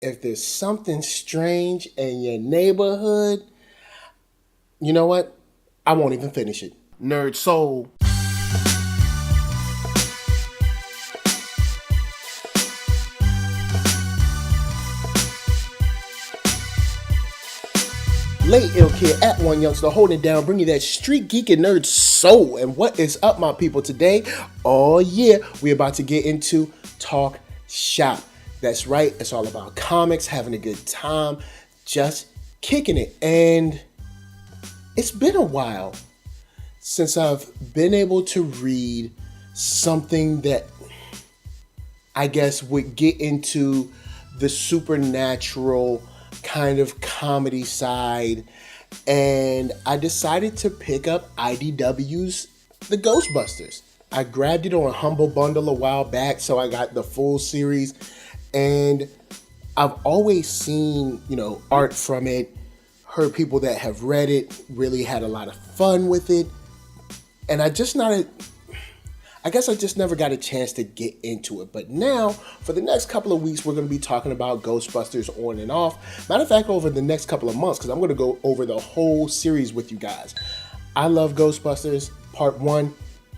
if there's something strange in your neighborhood, you know what? I won't even finish it. Nerd Soul. Late Ilk here at OneYoungsta, holding it down, bringing you that street geek and nerd soul. And what is up, my people, today? Oh yeah, we're about to get into Talk Shop. That's right, it's all about comics, having a good time, just kicking it. And it's been a while since I've been able to read something that I guess would get into the supernatural kind of comedy side, and I decided to pick up IDW's The Ghostbusters. I grabbed it on a Humble Bundle a while back, so I got the full series, and I've always seen, art from it, heard people that have read it, really had a lot of fun with it, and I guess I just never got a chance to get into it. But now, for the next couple of weeks, we're going to be talking about Ghostbusters on and off. Matter of fact, over the next couple of months, because I'm going to go over the whole series with you guys. I love Ghostbusters Part 1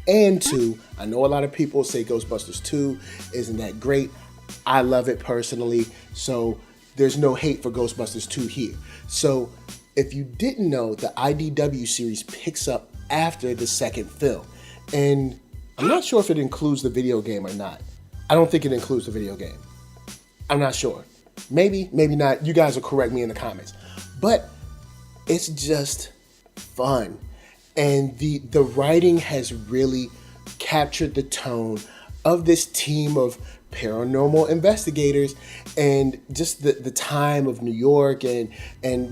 and 2. I know a lot of people say Ghostbusters 2 isn't that great. I love it personally, so there's no hate for Ghostbusters 2 here. So, if you didn't know, the IDW series picks up after the second film. And I'm not sure if it includes the video game or not. I don't think it includes the video game. I'm not sure. Maybe, maybe not. You guys will correct me in the comments. But it's just fun. And the writing has really captured the tone of this team of paranormal investigators and just the time of New York and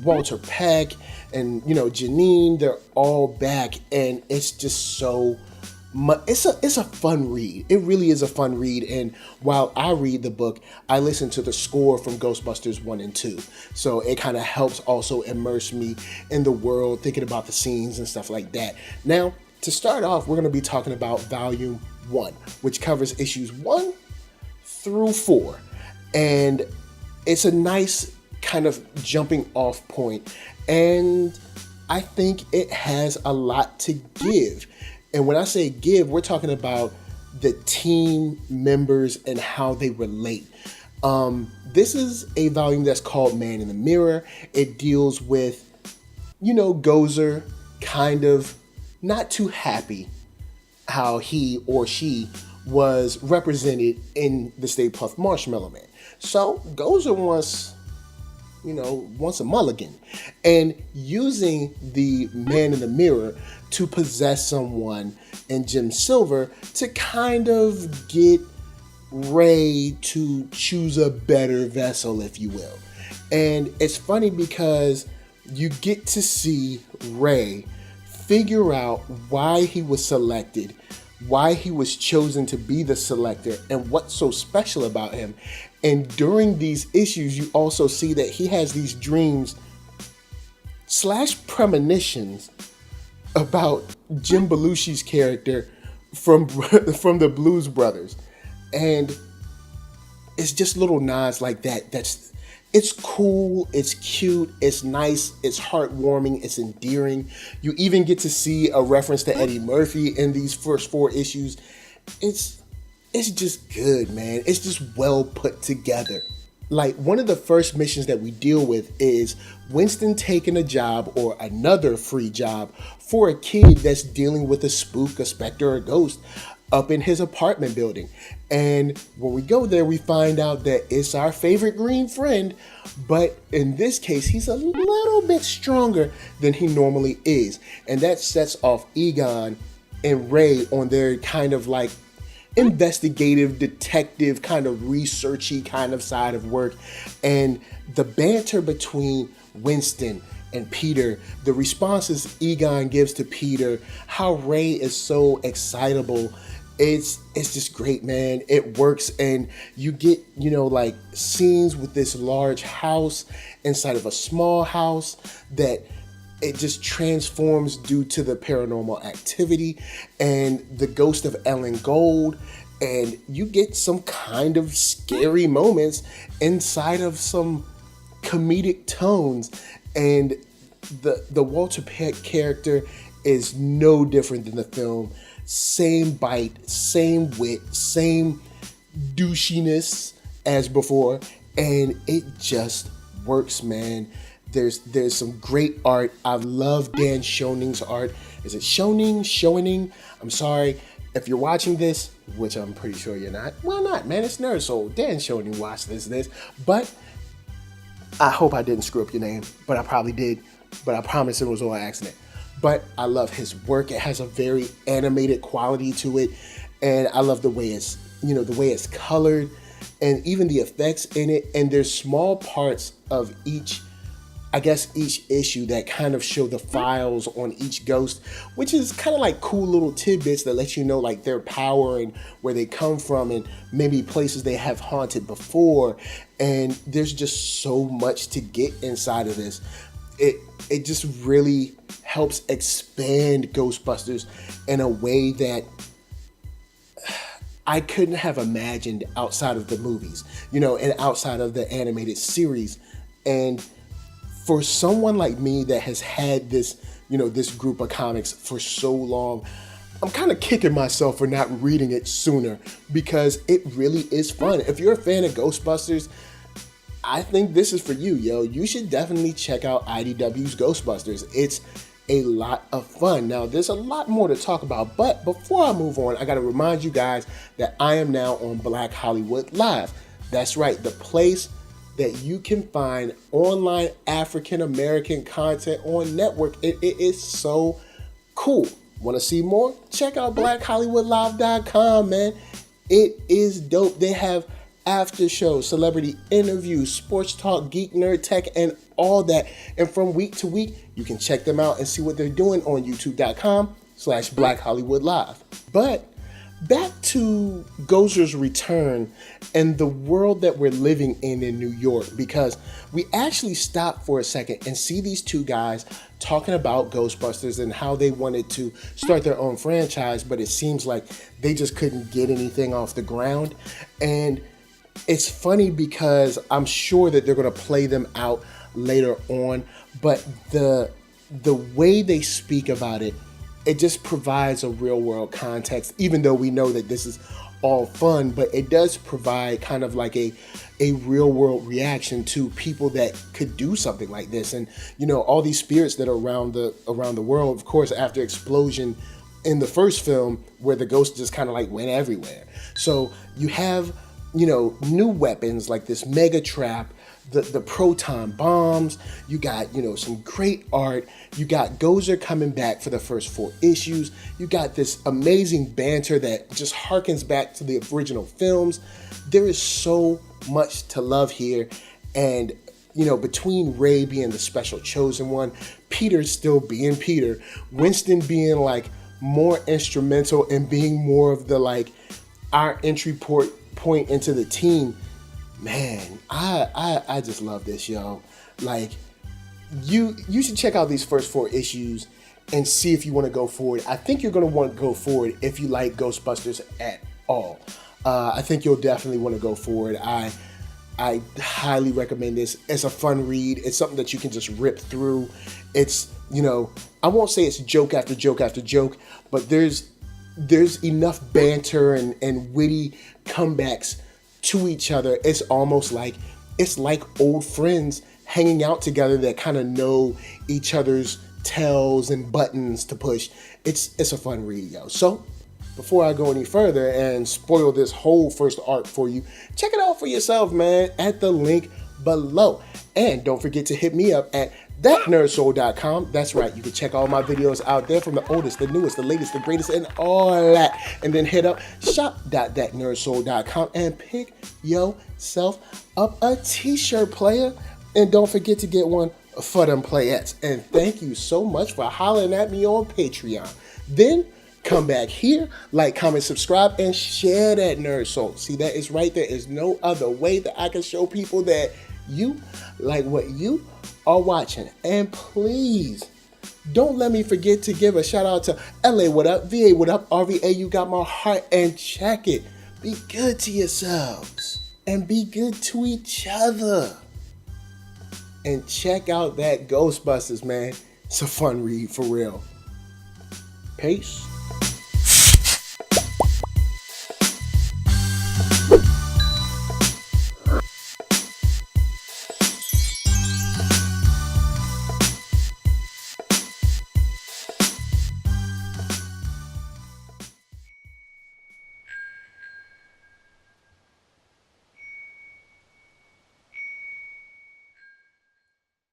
Walter Peck and, Janine, they're all back. And it's just so it's a fun read. It really is a fun read. And while I read the book, I listen to the score from Ghostbusters 1 and 2. So it kind of helps also immerse me in the world, thinking about the scenes and stuff like that. Now, to start off, we're going to be talking about Volume 1, which covers issues 1 through 4. And it's a nice kind of jumping off point. And I think it has a lot to give. And when I say give, we're talking about the team members and how they relate. This is a volume that's called Man in the Mirror. It deals with, Gozer kind of not too happy how he or she was represented in the Stay Puft Marshmallow Man. So Gozer wants a mulligan, and using the Man in the Mirror to possess someone and Jim Silver to kind of get Ray to choose a better vessel, if you will. And it's funny because you get to see Ray figure out why he was selected, why he was chosen to be the selector, and what's so special about him. And during these issues, you also see that he has these dreams / premonitions about Jim Belushi's character from the Blues Brothers. And it's just little nods like that. It's cool, it's cute, it's nice, it's heartwarming, it's endearing. You even get to see a reference to Eddie Murphy in these first 4 issues. It's just good, man. It's just well put together. Like, one of the first missions that we deal with is Winston taking a job or another free job for a kid that's dealing with a spook, a specter, or a ghost up in his apartment building. And when we go there, we find out that it's our favorite green friend, but in this case, he's a little bit stronger than he normally is. And that sets off Egon and Ray on their kind of like investigative, detective, kind of researchy kind of side of work. And the banter between Winston and Peter, the responses Egon gives to Peter, how Ray is so excitable, it's just great, man. It works. And you get, like scenes with this large house inside of a small house that it just transforms due to the paranormal activity and the ghost of Ellen Gold and you get some kind of scary moments inside of some comedic tones. And the Walter Peck character is no different than the film. Same bite, same wit, same douchiness as before, and it just works, man. There's some great art. I love Dan Schoening's art. Is it Schoening? I'm sorry. If you're watching this, which I'm pretty sure you're not, well, not, man. It's NERDSoul. Dan Schoening watched this. But I hope I didn't screw up your name, but I probably did. But I promise it was on accident. But I love his work. It has a very animated quality to it, and I love the way it's colored, and even the effects in it. And there's small parts of each issue that kind of show the files on each ghost, which is kind of like cool little tidbits that let you know like their power and where they come from and maybe places they have haunted before. And there's just so much to get inside of this. It just really helps expand Ghostbusters in a way that I couldn't have imagined outside of the movies, and outside of the animated series. And for someone like me that has had this, this group of comics for so long, I'm kind of kicking myself for not reading it sooner, because it really is fun. If you're a fan of Ghostbusters, I think this is for you, yo. You should definitely check out IDW's Ghostbusters. It's a lot of fun. Now, there's a lot more to talk about, but before I move on, I got to remind you guys that I am now on Black Hollywood Live. That's right, the place that you can find online African American content on network. It is so cool. Want to see more? Check out blackhollywoodlive.com, man. It is dope. They have after shows, celebrity interviews, sports talk, geek, nerd, tech, and all that. And from week to week, you can check them out and see what they're doing on youtube.com/blackhollywoodlive. But back to Gozer's return and the world that we're living in New York, because we actually stop for a second and see these two guys talking about Ghostbusters and how they wanted to start their own franchise, but it seems like they just couldn't get anything off the ground. And it's funny because I'm sure that they're going to play them out later on, but the way they speak about it, it just provides a real world context, even though we know that this is all fun, but it does provide kind of like a real world reaction to people that could do something like this. And, all these spirits that are around the world, of course, after Explosion in the first film, where the ghost just kind of like went everywhere. So you have, new weapons like this mega trap, the proton bombs. You got, some great art. You got Gozer coming back for the first 4 issues. You got this amazing banter that just harkens back to the original films. There is so much to love here. And, between Ray being the special chosen one, Peter still being Peter, Winston being like more instrumental and being more of the like our entry point into the team. Man, I just love this, yo. Like, you should check out these first 4 issues and see if you want to go forward. I think you're going to want to go forward if you like Ghostbusters at all. I think you'll definitely want to go forward. I highly recommend this. It's a fun read. It's something that you can just rip through. It's, I won't say it's joke after joke after joke, but there's enough banter and witty comebacks to each other. It's almost like old friends hanging out together that kind of know each other's tells and buttons to push. It's a fun read, yo. So before I go any further and spoil this whole first arc for you, check it out for yourself, man, at the link below. And don't forget to hit me up at ThatNERDSoul.com. That's right, you can check all my videos out there, from the oldest, the newest, the latest, the greatest, and all that. And then hit up shop.ThatNERDSoul.com and pick yourself up a t-shirt, player. And don't forget to get one for them playettes. And thank you so much for hollering at me on Patreon. Then come back here, like, comment, subscribe, and share that NERDSoul. See, that is right. There is no other way that I can show people that you like what you are watching. And please don't let me forget to give a shout out to LA, what up, VA, what up, RVA, you got my heart, and check it. Be good to yourselves and be good to each other. And check out that Ghostbusters, man. It's a fun read for real. Peace.